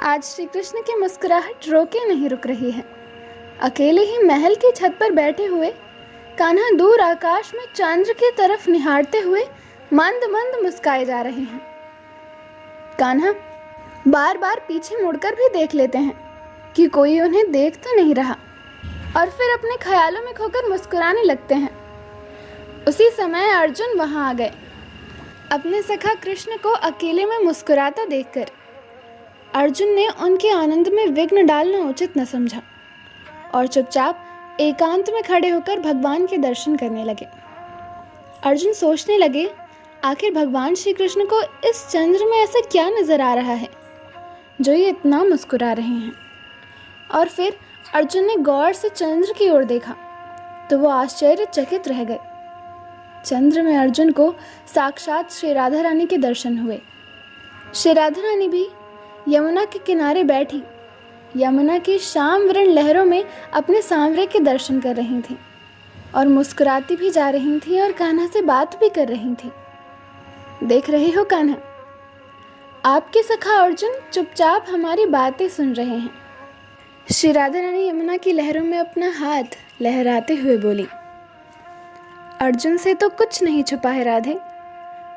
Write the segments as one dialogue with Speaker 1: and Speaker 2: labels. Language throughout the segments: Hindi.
Speaker 1: आज श्री कृष्ण की मुस्कुराहट रोके नहीं रुक रही है। अकेले ही महल की छत पर बैठे हुए कान्हा दूर आकाश में चंद्र की तरफ निहारते हुए मंद मंद मुस्काए जा रहे हैं। कान्हा बार बार पीछे मुड़कर भी देख लेते हैं कि कोई उन्हें देख तो नहीं रहा, और फिर अपने ख्यालों में खोकर मुस्कुराने लगते हैं। उसी समय अर्जुन वहां आ गए। अपने सखा कृष्ण को अकेले में मुस्कुराता देखकर अर्जुन ने उनके आनंद में विघ्न डालना उचित न समझा और चुपचाप एकांत में खड़े होकर भगवान के दर्शन करने लगे। अर्जुन सोचने लगे, आखिर भगवान श्री कृष्ण को इस चंद्र में ऐसा क्या नजर आ रहा है जो ये इतना मुस्कुरा रहे हैं। और फिर अर्जुन ने गौर से चंद्र की ओर देखा तो वो आश्चर्यचकित रह गए। चंद्र में अर्जुन को साक्षात श्री राधा रानी के दर्शन हुए। श्री राधा रानी भी यमुना के किनारे बैठी यमुना की श्यामवर्ण लहरों में अपने सांवरे के दर्शन कर रही थी और मुस्कुराती भी जा रही थी और कान्हा से बात भी कर रही थी। देख रहे हो कान्हा, आपके सखा अर्जुन चुपचाप हमारी बातें सुन रहे हैं। श्री राधा रानी यमुना की लहरों में अपना हाथ लहराते हुए बोली, अर्जुन से तो कुछ नहीं छुपा है राधे,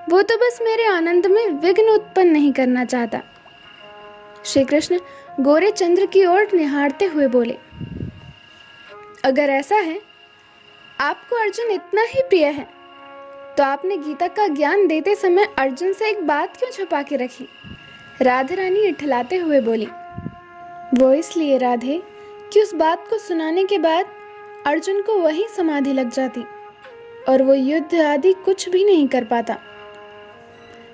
Speaker 1: वो तो बस मेरे आनंद में विघ्न उत्पन्न नहीं करना चाहता। श्री कृष्ण गोरे चंद्र की ओर निहारते हुए बोले, अगर ऐसा है, आपको अर्जुन इतना ही प्रिय है, तो आपने गीता का ज्ञान देते समय अर्जुन से एक बात क्यों छुपा के रखी? राधा रानी इठलाते हुए बोली, वो इसलिए राधे कि उस बात को सुनाने के बाद अर्जुन को वही समाधि लग जाती और वो युद्ध आदि कुछ भी नहीं कर पाता।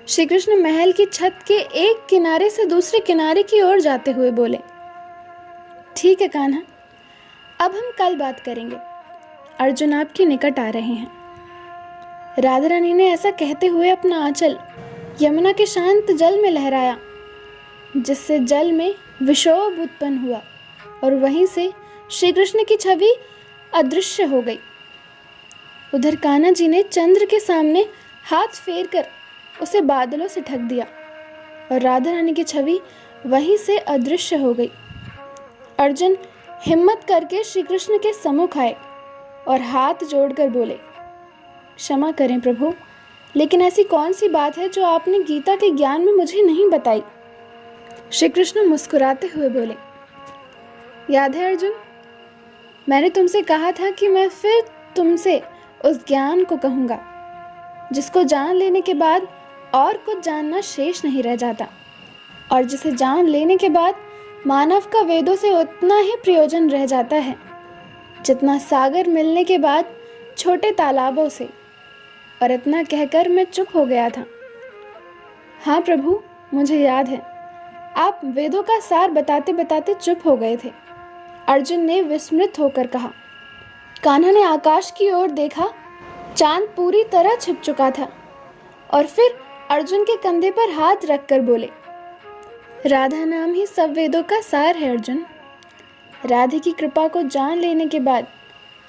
Speaker 1: श्री कृष्ण महल की छत के एक किनारे से दूसरे किनारे की ओर जाते हुए बोले, ठीक है कान्हा, अब हम कल बात करेंगे, अर्जुन आपके निकट आ रहे हैं। राधा रानी ने ऐसा कहते हुए अपना आंचल यमुना के शांत जल में लहराया, जिससे जल में विक्षोभ उत्पन्न हुआ और वहीं से श्री कृष्ण की छवि अदृश्य हो गई। उधर कान्हा जी ने चंद्र के सामने हाथ फेर कर उसे बादलों से ढक दिया और राधा रानी की छवि वहीं से अदृश्य हो गई। अर्जुन हिम्मत करके श्री कृष्ण के सम्मुख आए और हाथ जोड़कर बोले, क्षमा करें प्रभु, लेकिन ऐसी कौन सी बात है जो आपने गीता के ज्ञान में मुझे नहीं बताई? श्री कृष्ण मुस्कुराते हुए बोले, याद है अर्जुन, मैंने तुमसे कहा था कि मैं फिर तुमसे उस ज्ञान को कहूँगा जिसको जान लेने के बाद और कुछ जानना शेष नहीं रह जाता, और जिसे जान लेने के बाद मानव का वेदों से उतना ही प्रयोजन रह जाता है जितना सागर मिलने के बाद छोटे तालाबों से। और इतना कहकर मैं चुप हो गया था। हाँ प्रभु, मुझे याद है, आप वेदों का सार बताते बताते चुप हो गए थे, अर्जुन ने विस्मृत होकर कहा। कान्हा ने आकाश की ओर देखा, चांद पूरी तरह छिप चुका था, और फिर अर्जुन के कंधे पर हाथ रखकर बोले, राधा नाम ही सब वेदों का सार है अर्जुन। राधे की कृपा को जान लेने के बाद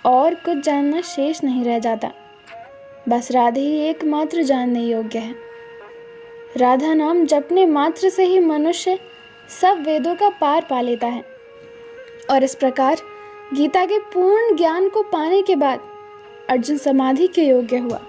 Speaker 1: और कुछ जानना शेष नहीं रह जाता, बस राधे ही एकमात्र जानने योग्य है। राधा नाम जपने मात्र से ही मनुष्य सब वेदों का पार पा लेता है, और इस प्रकार गीता के पूर्ण ज्ञान को पाने के बाद अर्जुन समाधि के योग्य हुआ।